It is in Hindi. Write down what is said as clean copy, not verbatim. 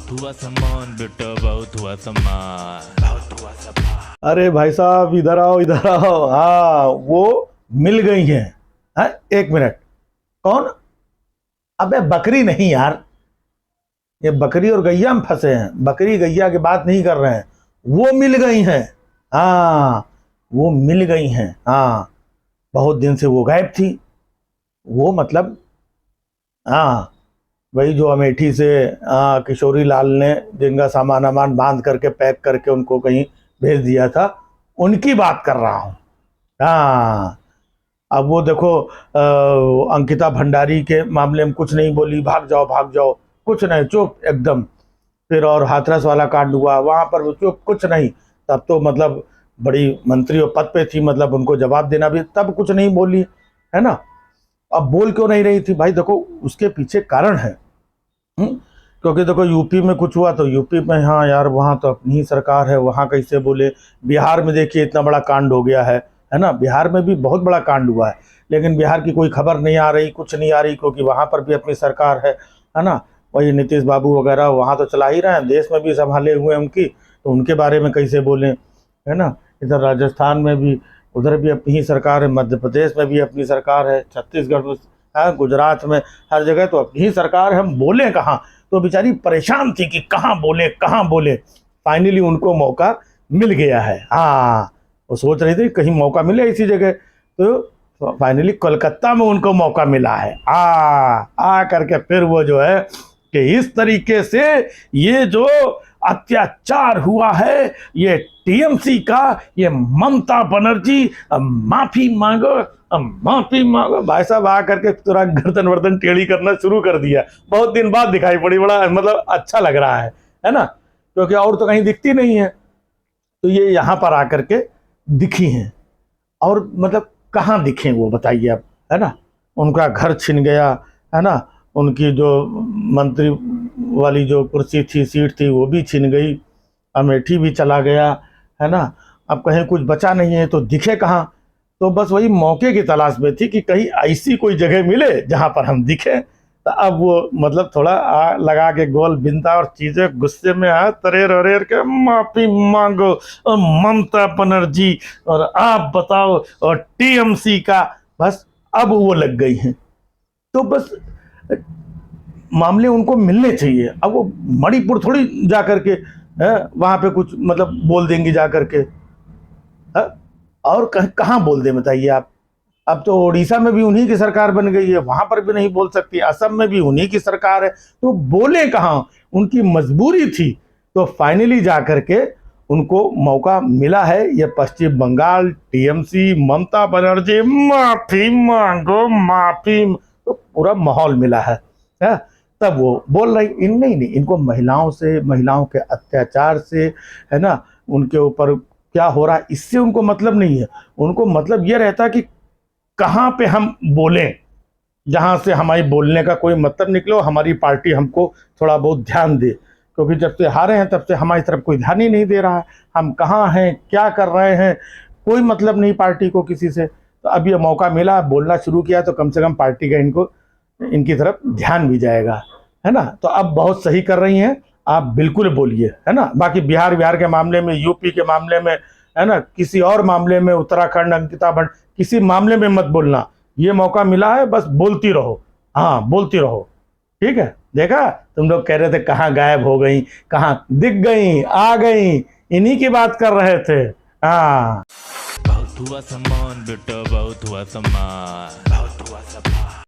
बहुत हुआ सम्मान बेटा, बहुत हुआ सम्मान, बहुत हुआ सम्मान। अरे भाई साहब इधर आओ इधर आओ। हाँ वो मिल गई हैं। हाँ, एक मिनट। कौन? अबे बकरी नहीं यार, ये बकरी और गैया में फंसे हैं। बकरी गैया की बात नहीं कर रहे हैं, वो मिल गई हैं। हाँ वो मिल गई हैं। हाँ बहुत दिन से वो गायब थी। वो मतलब हाँ वही जो अमेठी से किशोरी लाल ने जिनका सामान वामान बांध करके पैक करके उनको कहीं भेज दिया था, उनकी बात कर रहा हूँ। हाँ अब वो देखो अंकिता भंडारी के मामले में कुछ नहीं बोली, भाग जाओ, कुछ नहीं, चुप एकदम। फिर और हाथरस वाला कांड हुआ, वहां पर भी चुप, कुछ नहीं। तब तो मतलब बड़ी मंत्री और पद पे थी, मतलब उनको जवाब देना भी, तब कुछ नहीं बोली, है ना। अब बोल क्यों नहीं रही थी भाई? देखो उसके पीछे कारण है। क्योंकि देखो यूपी में कुछ हुआ तो यूपी में, हाँ यार वहाँ तो अपनी ही सरकार है, वहाँ कैसे बोले। बिहार में देखिए इतना बड़ा कांड हो गया है ना। बिहार में भी बहुत बड़ा कांड हुआ है, लेकिन बिहार की कोई खबर नहीं आ रही, कुछ नहीं आ रही, क्योंकि वहाँ पर भी अपनी सरकार है ना। वही नीतीश बाबू वगैरह वहाँ तो चला ही रहे हैं, देश में भी संभाले हुए हैं उनकी, तो उनके बारे में कैसे बोलें, है ना। इधर राजस्थान में भी, उधर भी अपनी ही सरकार है, मध्य प्रदेश में भी अपनी सरकार है, छत्तीसगढ़ में है, गुजरात में, हर जगह तो अपनी ही सरकार है, हम बोले कहाँ। तो बेचारी परेशान थी कि कहाँ बोले कहाँ बोले। फाइनली उनको मौका मिल गया है। हाँ वो सोच रही थी कहीं मौका मिले इसी जगह, तो फाइनली कोलकाता में उनको मौका मिला है। आ करके फिर वो जो है कि इस तरीके से ये जो अत्याचार हुआ है, ये टीएमसी का, ये ममता बनर्जी माफी मांगो, माफी मांगो। भाई साहब आ करके तुरंत गर्दन वर्दन टेढ़ी करना शुरू कर दिया। बहुत दिन बाद दिखाई पड़ी, बड़ा मतलब अच्छा लग रहा है ना, क्योंकि और तो कहीं दिखती नहीं है, तो ये यहाँ पर आकर के दिखी हैं। और मतलब कहाँ दिखे वो बताइए आप, है ना। उनका घर छिन गया, है ना। उनकी जो मंत्री वाली जो कुर्सी थी, सीट थी, वो भी छिन गई। अमेठी भी चला गया, है ना। अब कहीं कुछ बचा नहीं है, तो दिखे कहाँ। तो बस वही मौके की तलाश में थी कि कहीं ऐसी कोई जगह मिले जहां पर हम दिखे। तो अब वो मतलब थोड़ा लगा के गोल बिंदा और चीजें गुस्से में तरेर अरेर के माफी मांगो और ममता बनर्जी और आप बताओ और टीएमसी का, बस अब वो लग गई हैं। तो बस मामले उनको मिलने चाहिए। अब वो मणिपुर थोड़ी जा करके वहां पे कुछ मतलब बोल देंगी जा करके, है? और कहाँ बोल दे बताइए आप। अब तो उड़ीसा में भी उन्हीं की सरकार बन गई है, वहां पर भी नहीं बोल सकती, असम में भी उन्हीं की सरकार है, तो बोले कहाँ। उनकी मजबूरी थी, तो फाइनली जा करके उनको मौका मिला है। ये पश्चिम बंगाल टीएमसी, ममता बनर्जी माफी मांगो माफी, तो पूरा माहौल मिला है। तब वो बोल रही इन नहीं नहीं, इनको महिलाओं से, महिलाओं के अत्याचार से, है ना, उनके ऊपर क्या हो रहा है इससे उनको मतलब नहीं है। उनको मतलब ये रहता कि कहाँ पे हम बोलें, जहाँ से हमारी बोलने का कोई मतलब निकलो, हमारी पार्टी हमको थोड़ा बहुत ध्यान दे। क्योंकि जब से हारे हैं तब से हमारी तरफ कोई ध्यान ही नहीं दे रहा है, हम कहाँ हैं, क्या कर रहे हैं, कोई मतलब नहीं पार्टी को किसी से। तो अब ये मौका मिला, बोलना शुरू किया, तो कम से कम पार्टी का इनको, इनकी तरफ ध्यान भी जाएगा, है ना। तो अब बहुत सही कर रही हैं, आप बिल्कुल बोलिए, है ना। बाकी बिहार के मामले में, यूपी के मामले में, है ना, किसी और मामले में, उत्तराखंड, अंकिता भट्ट, किसी मामले में मत बोलना। ये मौका मिला है, बस बोलती रहो। हाँ बोलती रहो, ठीक है। देखा तुम लोग कह रहे थे कहाँ गायब हो गई, कहाँ दिख गई, आ गई, इन्हीं की बात कर रहे थे। हाँ बहुत हुआ सम्मान बेटा, बहुत हुआ सम्मान, बहुत हुआ सम्मान।